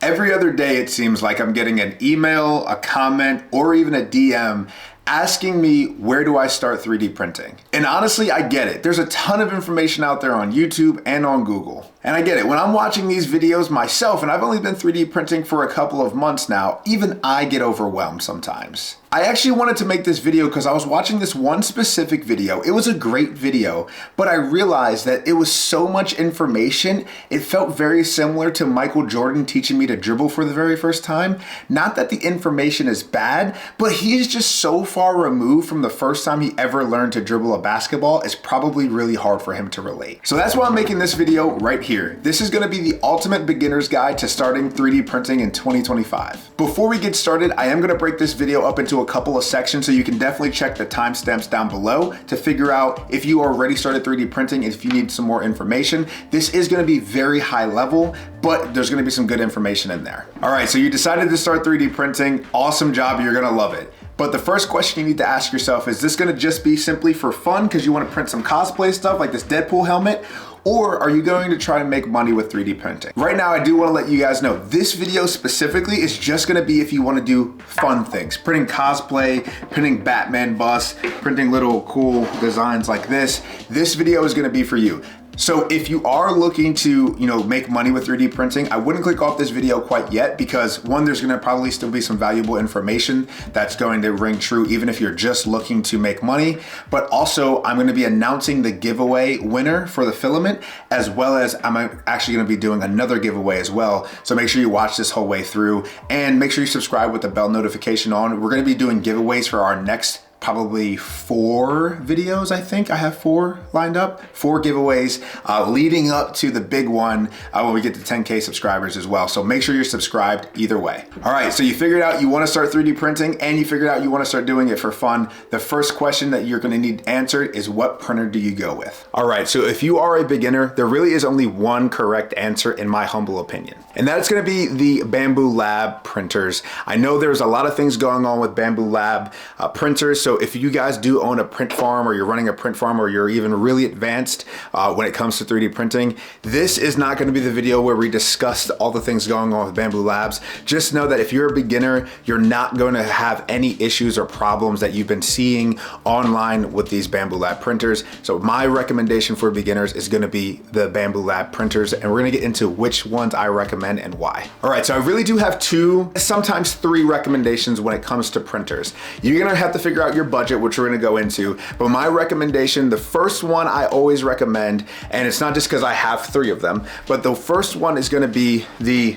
Every other day it seems like I'm getting an email, a comment, or even a DM asking me, where do I start 3D printing? And honestly, I get it. There's a ton of information out there on YouTube and on Google. And I get it. When I'm watching these videos myself, and I've only been 3D printing for a couple of months now, even I get overwhelmed sometimes. I actually wanted to make this video because I was watching this one specific video. It was a great video, but I realized that it was so much information. It felt very similar to Michael Jordan teaching me to dribble for the very first time. Not that the information is bad, but he is just so far removed from the first time he ever learned to dribble a basketball. It's probably really hard for him to relate. So that's why I'm making this video right here. This is gonna be the ultimate beginner's guide to starting 3D printing in 2025. Before we get started, I am gonna break this video up into a couple of sections, so you can definitely check the timestamps down below to figure out if you already started 3D printing, if you need some more information. This is gonna be very high level, but there's gonna be some good information in there. All right, so you decided to start 3D printing. Awesome job, you're gonna love it. But the first question you need to ask yourself, is this gonna just be simply for fun because you wanna print some cosplay stuff like this Deadpool helmet? Or are you going to try and make money with 3D printing? Right now, I do want to let you guys know, this video specifically is just going to be if you want to do fun things. Printing cosplay, printing Batman busts, printing little cool designs like this. This video is going to be for you. So if you are looking to, make money with 3D printing, I wouldn't click off this video quite yet because one, there's gonna probably still be some valuable information that's going to ring true even if you're just looking to make money. But also I'm gonna be announcing the giveaway winner for the filament, as well as I'm actually gonna be doing another giveaway as well. So make sure you watch this whole way through and make sure you subscribe with the bell notification on. We're gonna be doing giveaways for our next probably 4 videos. I think I have 4 lined up, 4 giveaways leading up to the big one when we get to 10K subscribers as well. So make sure you're subscribed either way. All right, so you figured out you want to start 3D printing and you figured out you want to start doing it for fun. The first question that you're going to need answered is, what printer do you go with? All right, so if you are a beginner, there really is only one correct answer in my humble opinion, and that's going to be the Bambu Lab printers. I know there's a lot of things going on with Bambu Lab printers. So if you guys do own a print farm, or you're running a print farm, or you're even really advanced when it comes to 3D printing, this is not going to be the video where we discuss all the things going on with Bambu Labs. Just know that if you're a beginner, you're not going to have any issues or problems that you've been seeing online with these Bambu Lab printers. So my recommendation for beginners is going to be the Bambu Lab printers, and we're going to get into which ones I recommend and why. All right, so I really do have 2, sometimes 3 recommendations when it comes to printers. You're going to have to figure out your budget, which we're gonna go into, but my recommendation, the first one I always recommend, and it's not just because I have 3 of them, but the first one is gonna be the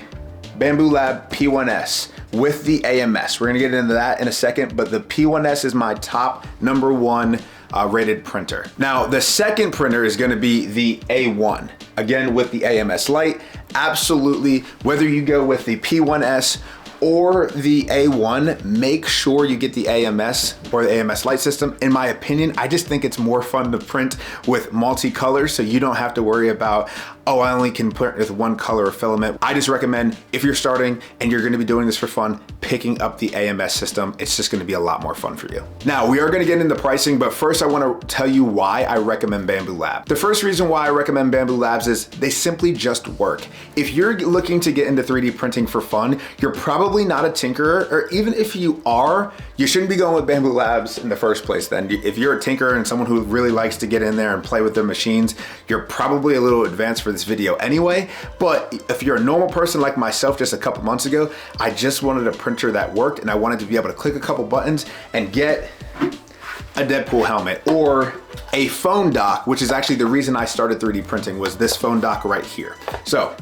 Bambu Lab P1S with the AMS. We're gonna get into that in a second, but the P1S is my top #1 rated printer. Now, the second printer is gonna be the A1, again with the AMS light. Absolutely, whether you go with the P1S or the A1, make sure you get the AMS or the AMS light system. In my opinion, I just think it's more fun to print with multicolors, so you don't have to worry about, oh, I only can print with one color of filament. I just recommend, if you're starting and you're gonna be doing this for fun, picking up the AMS system. It's just gonna be a lot more fun for you. Now, we are gonna get into pricing, but first I wanna tell you why I recommend Bambu Lab. The first reason why I recommend Bambu Labs is they simply just work. If you're looking to get into 3D printing for fun, you're probably not a tinkerer, or even if you are, you shouldn't be going with Bambu Labs in the first place then. If you're a tinkerer and someone who really likes to get in there and play with their machines, you're probably a little advanced for this video anyway. But if you're a normal person like myself just a couple months ago, I just wanted a printer that worked, and I wanted to be able to click a couple buttons and get a Deadpool helmet or a phone dock, which is actually the reason I started 3D printing, was this phone dock right here. So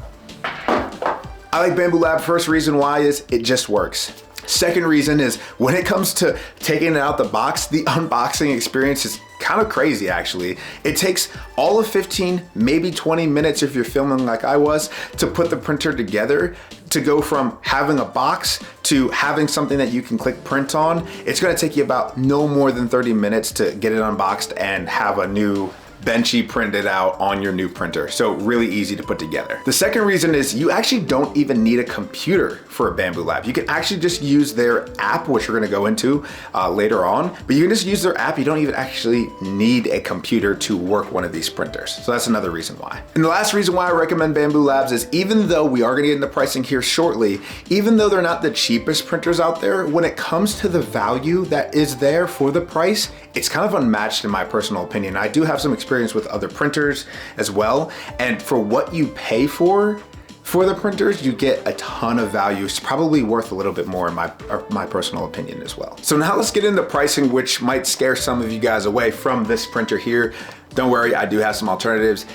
I like Bambu Lab. First reason why is it just works. Second reason is when it comes to taking it out the box, the unboxing experience is kind of crazy actually. It takes all of 15, maybe 20 minutes if you're filming like I was, to put the printer together, to go from having a box to having something that you can click print on. It's gonna take you about no more than 30 minutes to get it unboxed and have a new benchy printed out on your new printer. So really easy to put together. The second reason is you actually don't even need a computer for a Bambu Lab. You can actually just use their app, which we're gonna go into later on, but you can just use their app. You don't even actually need a computer to work one of these printers. So that's another reason why. And the last reason why I recommend Bambu Labs is even though we are gonna get into pricing here shortly, even though they're not the cheapest printers out there, when it comes to the value that is there for the price, it's kind of unmatched in my personal opinion. I do have some experience with other printers as well. And for what you pay for the printers, you get a ton of value. It's probably worth a little bit more in my personal opinion as well. So now let's get into pricing, which might scare some of you guys away from this printer here. Don't worry, I do have some alternatives.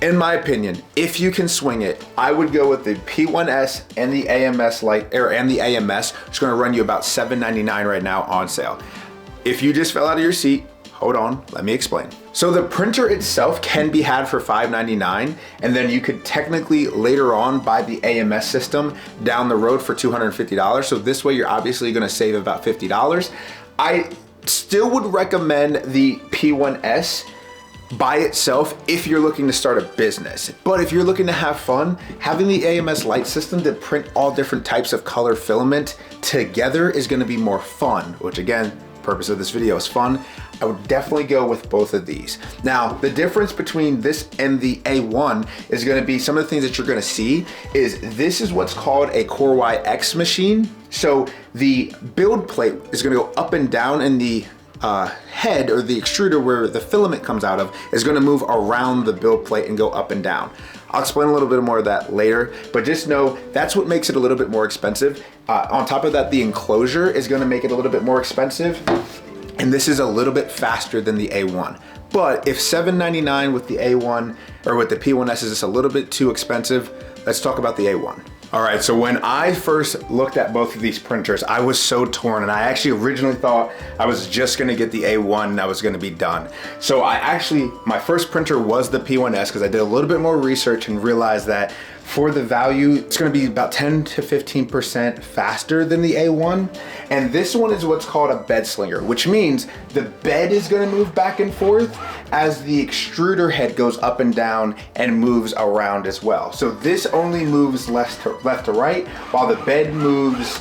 In my opinion, if you can swing it, I would go with the P1S and the AMS Lite, and the AMS, which is gonna run you about $7.99 right now on sale. If you just fell out of your seat, hold on, let me explain. So the printer itself can be had for $5.99, and then you could technically later on buy the AMS system down the road for $250. So this way you're obviously gonna save about $50. I still would recommend the P1S by itself if you're looking to start a business. But if you're looking to have fun, having the AMS Lite system to print all different types of color filament together is gonna be more fun, which again, purpose of this video is fun. I would definitely go with both of these. Now, the difference between this and the A1 is gonna be some of the things that you're gonna see is this is what's called a Core YX machine. So the build plate is gonna go up and down, and the head or the extruder where the filament comes out of is gonna move around the build plate and go up and down. I'll explain a little bit more of that later, but just know that's what makes it a little bit more expensive. On top of that, the enclosure is gonna make it a little bit more expensive, and this is a little bit faster than the A1. But if $7.99 with the A1 or with the P1S is just a little bit too expensive, let's talk about the A1. All right, so when I first looked at both of these printers, I was so torn, and I actually originally thought I was just gonna get the A1 and I was gonna be done. So my first printer was the P1S because I did a little bit more research and realized that for the value, it's gonna be about 10 to 15% faster than the A1. And this one is what's called a bed slinger, which means the bed is gonna move back and forth as the extruder head goes up and down and moves around as well. So this only moves left to right, while the bed moves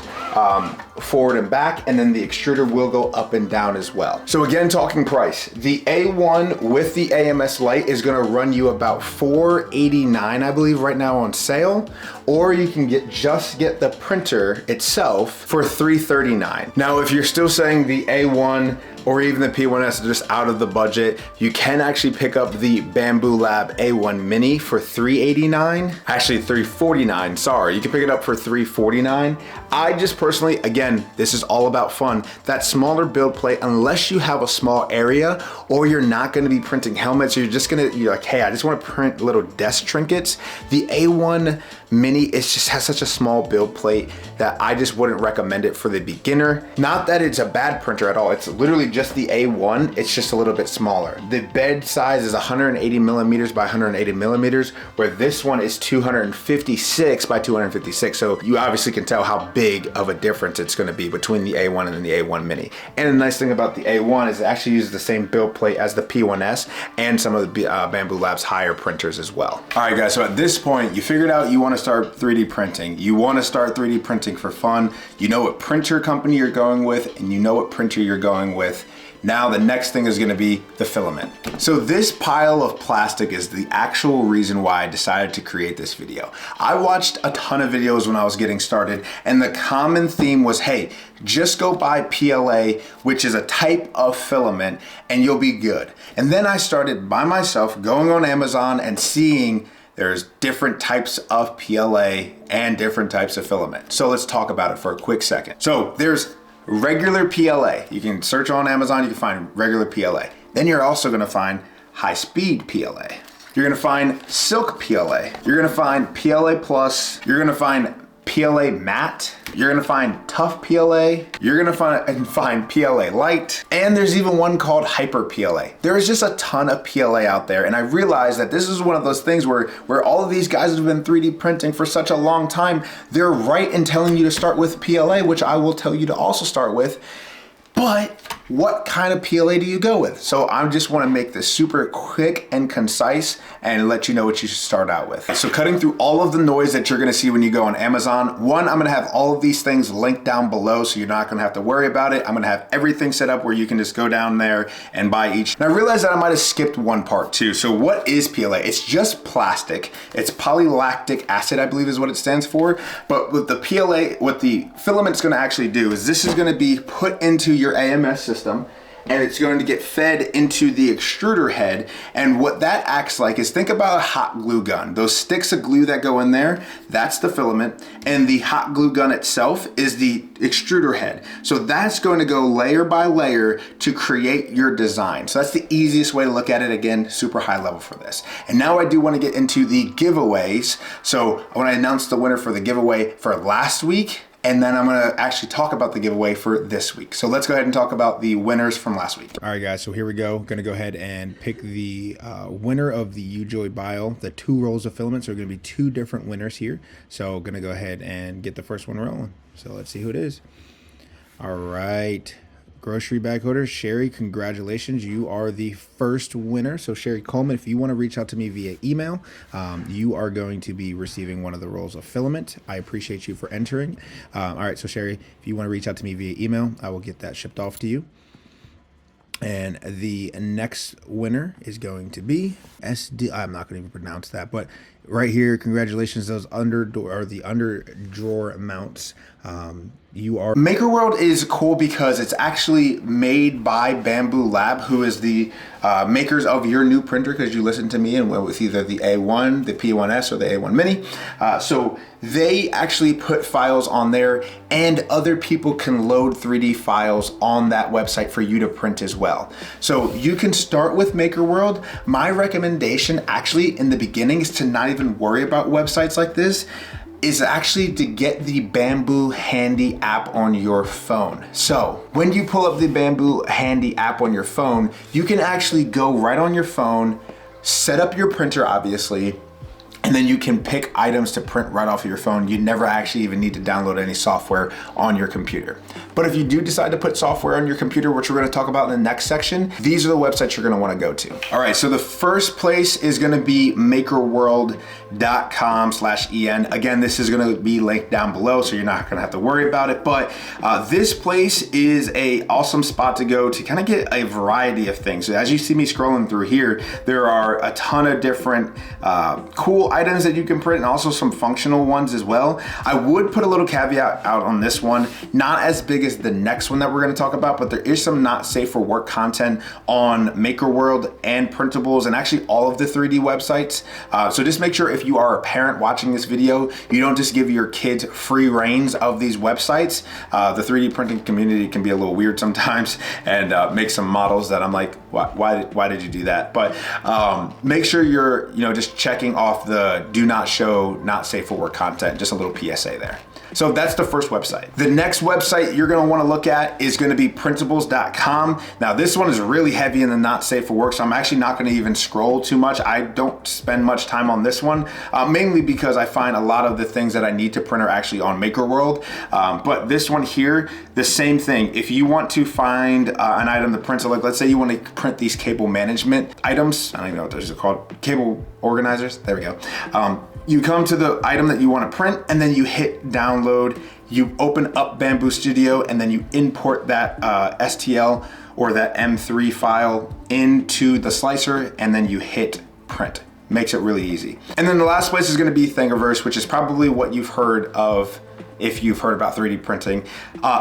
forward and back, and then the extruder will go up and down as well. So again, talking price, the A1 with the AMS Lite is gonna run you about $489, I believe, right now on sale, or you can just get the printer itself for $339. Now, if you're still saying the A1 or even the P1S are just out of the budget, you can actually pick up the Bambu Lab A1 Mini for $389. Actually, $349, sorry. You can pick it up for $349. I just personally, again, this is all about fun. That smaller build plate, unless you have a small area or you're not gonna be printing helmets, or you're like, hey, I just wanna print little desk trinkets, the A1 Mini has such a small build plate that I just wouldn't recommend it for the beginner. Not that it's a bad printer at all. It's literally just the A1. It's just a little bit smaller. The bed size is 180 millimeters by 180 millimeters, where this one is 256 by 256. So you obviously can tell how big of a difference it's gonna be between the A1 and the A1 Mini. And the nice thing about the A1 is it actually uses the same build plate as the P1S and some of the Bambu Labs higher printers as well. All right, guys, so at this point, you figured out you wanna start 3D printing. You wanna start 3D printing for fun. You know what printer company you're going with, and you know what printer you're going with. Now the next thing is gonna be the filament. So this pile of plastic is the actual reason why I decided to create this video. I watched a ton of videos when I was getting started, and the common theme was, hey, just go buy PLA, which is a type of filament, and you'll be good. And then I started by myself going on Amazon and seeing there's different types of PLA and different types of filament. So let's talk about it for a quick second. So there's regular PLA. You can search on Amazon, you can find regular PLA. Then you're also gonna find high-speed PLA. You're gonna find silk PLA. You're gonna find PLA Plus. You're gonna find PLA Matte. You're gonna find tough PLA. You're gonna find PLA Light. And there's even one called Hyper PLA. There is just a ton of PLA out there. And I realized that this is one of those things where all of these guys have been 3D printing for such a long time. They're right in telling you to start with PLA, which I will tell you to also start with. But what kind of PLA do you go with? So I just want to make this super quick and concise and let you know what you should start out with. So cutting through all of the noise that you're going to see when you go on Amazon. One, I'm going to have all of these things linked down below so you're not going to have to worry about it. I'm going to have everything set up where you can just go down there and buy each. And I realized that I might have skipped one part too. So what is PLA? It's just plastic. It's polylactic acid, I believe is what it stands for. But with the PLA, what the filament's going to actually do is this is going to be put into your AMS system, and it's going to get fed into the extruder head. And what that acts like is, think about a hot glue gun. Those sticks of glue that go in there, that's the filament, and the hot glue gun itself is the extruder head. So that's going to go layer by layer to create your design. So that's the easiest way to look at it. Again, super high level for this. And now I do want to get into the giveaways. So when I announced the winner for the giveaway for last week, and then I'm gonna actually talk about the giveaway for this week. So let's go ahead and talk about the winners from last week. All right, guys, so here we go. Gonna go ahead and pick the winner of the UJoy Bile, the 2 rolls of filament. So we're gonna be 2 different winners here. So gonna go ahead and get the first one rolling. So let's see who it is. All right. Grocery bag holder, Sherry, congratulations. You are the first winner. So Sherry Coleman, if you want to reach out to me via email, you are going to be receiving one of the rolls of filament. I appreciate you for entering. All right, so Sherry, if you want to reach out to me via email, I will get that shipped off to you. And the next winner is going to be SD. I'm not going to even pronounce that, but right here, congratulations, those under drawer mounts. Maker World is cool because it's actually made by Bamboo Lab, who is the makers of your new printer, because you listened to me and went with either the A1, the P1S, or the A1 Mini. So they actually put files on there, and other people can load 3D files on that website for you to print as well. So you can start with Maker World. My recommendation actually in the beginning is to not even worry about websites like this, is actually to get the Bamboo Handy app on your phone. So when you pull up the Bamboo Handy app on your phone, you can actually go right on your phone, set up your printer obviously, and then you can pick items to print right off of your phone. You never actually even need to download any software on your computer. But if you do decide to put software on your computer, which we're gonna talk about in the next section, these are the websites you're gonna wanna go to. All right, so the first place is gonna be makerworld.com/en. Again, this is gonna be linked down below, so you're not gonna have to worry about it. But this place is a awesome spot to go to kind of get a variety of things. So as you see me scrolling through here, there are a ton of different cool items that you can print, and also some functional ones as well. I would put a little caveat out on this one, not as big as the next one that we're going to talk about, but there is some not safe for work content on Maker World and Printables, and actually all of the 3D websites. So just make sure if you are a parent watching this video, you don't just give your kids free reins of these websites. The 3D printing community can be a little weird sometimes, and make some models that I'm like, why did you do that? But make sure you're just checking off the do not show, not safe for work content, just a little PSA there. So that's the first website. The next website you're gonna wanna look at is gonna be printables.com. Now this one is really heavy in the not safe for work, so I'm actually not gonna even scroll too much. I don't spend much time on this one, mainly because I find a lot of the things that I need to print are actually on Maker World. But this one here, the same thing. If you want to find an item to print, so like let's say you wanna print these cable management items, I don't even know what those are called, cable organizers, there we go. You come to the item that you want to print, and then you hit download. You open up Bamboo Studio, and then you import that STL or that M3 file into the slicer, and then you hit print. Makes it really easy. And then the last place is going to be Thingiverse, which is probably what you've heard of if you've heard about 3D printing.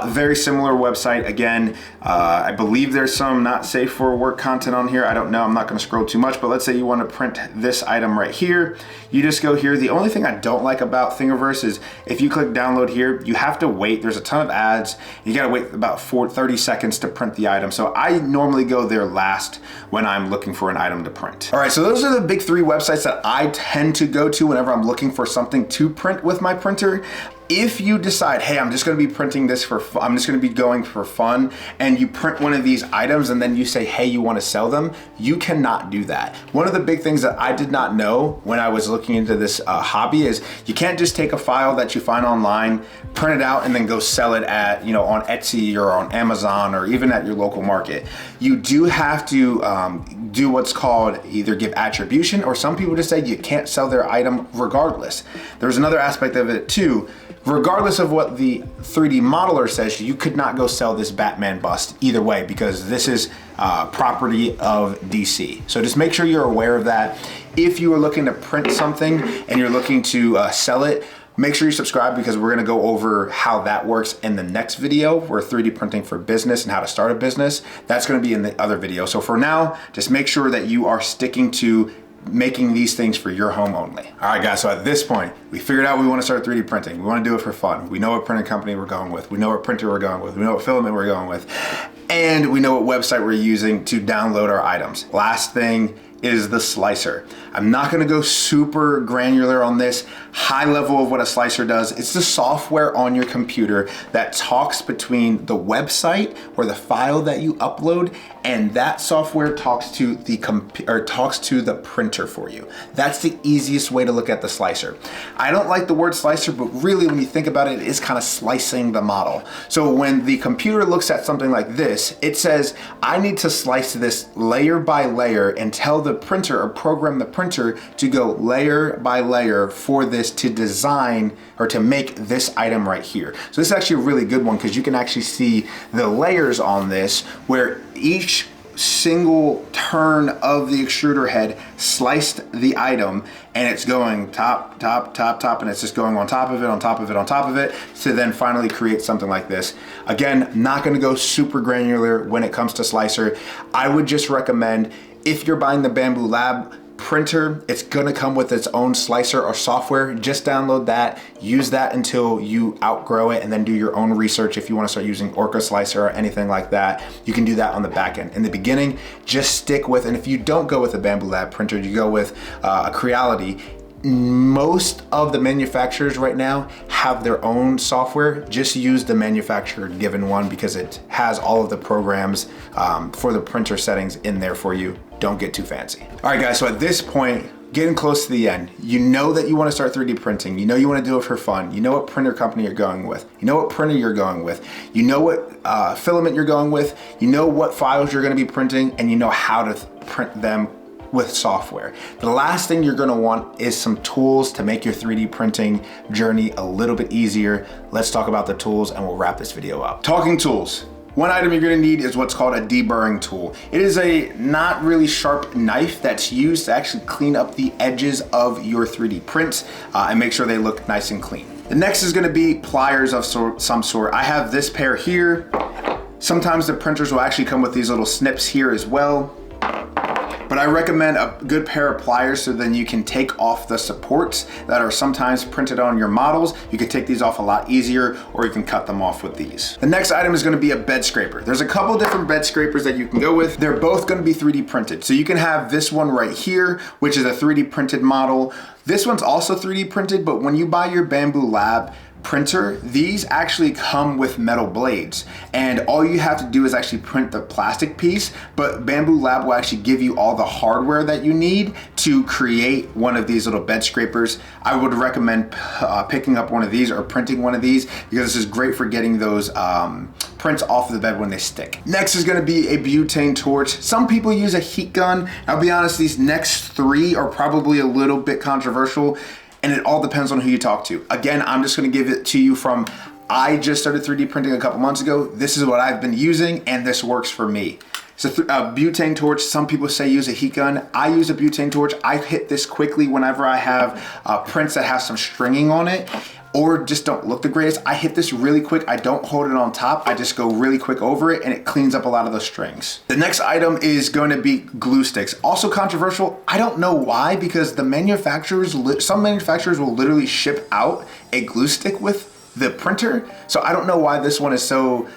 Very similar website. Again, I believe there's some not safe for work content on here. I don't know, I'm not gonna scroll too much, but let's say you wanna print this item right here. You just go here. The only thing I don't like about Thingiverse is if you click download here, you have to wait. There's a ton of ads. You gotta wait about 30 seconds to print the item. So I normally go there last when I'm looking for an item to print. All right, so those are the big 3 websites that I tend to go to whenever I'm looking for something to print with my printer. If you decide, hey, I'm just gonna be printing this for fun, I'm just gonna be going for fun, and you print one of these items and then you say, hey, you wanna sell them, you cannot do that. One of the big things that I did not know when I was looking into this hobby is you can't just take a file that you find online, print it out, and then go sell it at, on Etsy or on Amazon or even at your local market. You do have to do what's called either give attribution, or some people just say you can't sell their item regardless. There's another aspect of it too. Regardless of what the 3D modeler says, you could not go sell this Batman bust either way, because this is property of DC. So just make sure you're aware of that. If you are looking to print something and you're looking to sell it, make sure you subscribe, because we're gonna go over how that works in the next video. We're 3D printing for business and how to start a business. That's gonna be in the other video. So for now, just make sure that you are sticking to making these things for your home only. All right guys, so at this point, we figured out we wanna start 3D printing. We wanna do it for fun. We know what printing company we're going with. We know what printer we're going with. We know what filament we're going with. And we know what website we're using to download our items. Last thing is the slicer. I'm not gonna go super granular on this high level of what a slicer does. It's the software on your computer that talks between the website or the file that you upload, and that software talks to the printer for you. That's the easiest way to look at the slicer. I don't like the word slicer, but really when you think about it, it is kind of slicing the model. So when the computer looks at something like this, it says, I need to slice this layer by layer and tell the printer or program the printer to go layer by layer for this to design or to make this item right here. So this is actually a really good one, because you can actually see the layers on this, where each single turn of the extruder head sliced the item, and it's going top, top, top, top, and it's just going on top of it, on top of it, on top of it, to then finally create something like this. Again, not gonna go super granular when it comes to slicer. I would just recommend, if you're buying the Bambu Lab printer, it's gonna come with its own slicer or software. Just download that, use that until you outgrow it, and then do your own research. If you wanna start using Orca Slicer or anything like that, you can do that on the back end. In the beginning, just stick with, and if you don't go with a Bambu Lab printer, you go with a Creality. Most of the manufacturers right now have their own software. Just use the manufacturer given one, because it has all of the programs for the printer settings in there for you. Don't get too fancy. All right guys, so at this point, getting close to the end, you know that you want to start 3D printing. You know you want to do it for fun. You know what printer company you're going with. You know what printer you're going with. You know what filament you're going with. You know what files you're going to be printing, and you know how to print them with software. The last thing you're gonna want is some tools to make your 3D printing journey a little bit easier. Let's talk about the tools and we'll wrap this video up. Talking tools. One item you're gonna need is what's called a deburring tool. It is a not really sharp knife that's used to actually clean up the edges of your 3D prints and make sure they look nice and clean. The next is gonna be pliers of some sort. I have this pair here. Sometimes the printers will actually come with these little snips here as well. But I recommend a good pair of pliers, so then you can take off the supports that are sometimes printed on your models. You can take these off a lot easier, or you can cut them off with these. The next item is gonna be a bed scraper. There's a couple different bed scrapers that you can go with. They're both gonna be 3D printed. So you can have this one right here, which is a 3D printed model. This one's also 3D printed, but when you buy your Bambu Lab printer, these actually come with metal blades, and all you have to do is actually print the plastic piece, but Bambu Lab will actually give you all the hardware that you need to create one of these little bed scrapers. I would recommend picking up one of these or printing one of these, because this is great for getting those prints off of the bed when they stick. Next is gonna be a butane torch. Some people use a heat gun. I'll be honest, these next three are probably a little bit controversial, and it all depends on who you talk to. Again, I'm just gonna give it to you from, I just started 3D printing a couple months ago. This is what I've been using, and this works for me. So a butane torch, some people say use a heat gun. I use a butane torch. I hit this quickly whenever I have prints that have some stringing on it, or just don't look the greatest. I hit this really quick. I don't hold it on top. I just go really quick over it, and it cleans up a lot of the strings. The next item is going to be glue sticks. Also controversial. I don't know why, because the manufacturers, some manufacturers will literally ship out a glue stick with the printer. So I don't know why this one is so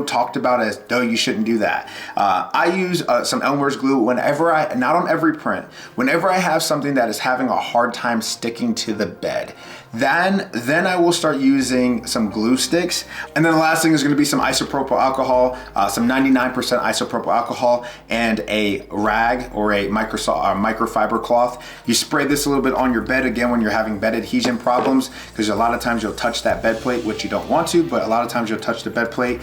talked about as, no, you shouldn't do that. I use some Elmer's glue whenever not on every print, whenever I have something that is having a hard time sticking to the bed. Then I will start using some glue sticks. And then the last thing is gonna be some isopropyl alcohol, some 99% isopropyl alcohol, and a rag or a microfiber cloth. You spray this a little bit on your bed, again, when you're having bed adhesion problems, because a lot of times you'll touch that bed plate, which you don't want to, but a lot of times you'll touch the bed plate.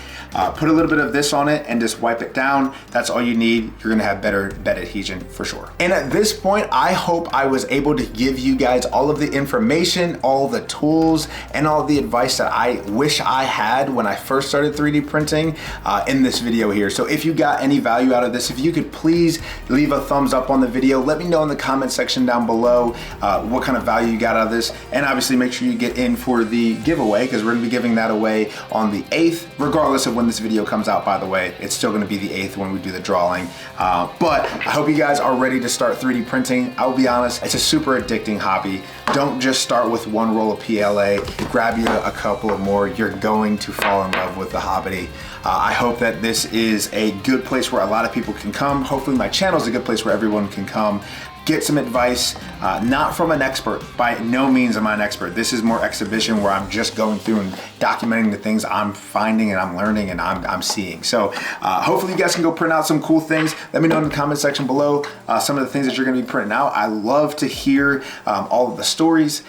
Put a little bit of this on it and just wipe it down. That's all you need. You're gonna have better bed adhesion for sure. And at this point, I hope I was able to give you guys all of the information, all the tools, and all the advice that I wish I had when I first started 3D printing in this video here. So if you got any value out of this, if you could please leave a thumbs up on the video. Let me know in the comment section down below what kind of value you got out of this. And obviously make sure you get in for the giveaway, because we're gonna be giving that away on the 8th, regardless of when this video comes out, by the way. It's still gonna be the 8th when we do the drawing. But I hope you guys are ready to start 3D printing. I will be honest, it's a super addicting hobby. Don't just start with one roll of PLA, grab you a couple of more. You're going to fall in love with the hobby. I hope that this is a good place where a lot of people can come. Hopefully my channel is a good place where everyone can come, get some advice, not from an expert. By no means am I an expert. This is more exhibition, where I'm just going through and documenting the things I'm finding and I'm learning and I'm seeing. So hopefully you guys can go print out some cool things. Let me know in the comment section below some of the things that you're gonna be printing out. I love to hear all of the stories.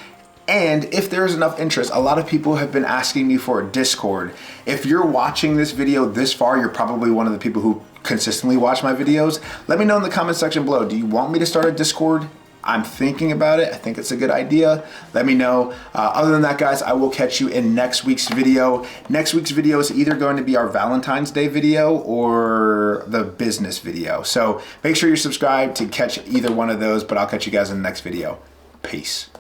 And if there's enough interest, a lot of people have been asking me for a Discord. If you're watching this video this far, you're probably one of the people who consistently watch my videos. Let me know in the comment section below. Do you want me to start a Discord? I'm thinking about it. I think it's a good idea. Let me know. Other than that, guys, I will catch you in next week's video. Next week's video is either going to be our Valentine's Day video or the business video. So make sure you're subscribed to catch either one of those, but I'll catch you guys in the next video. Peace.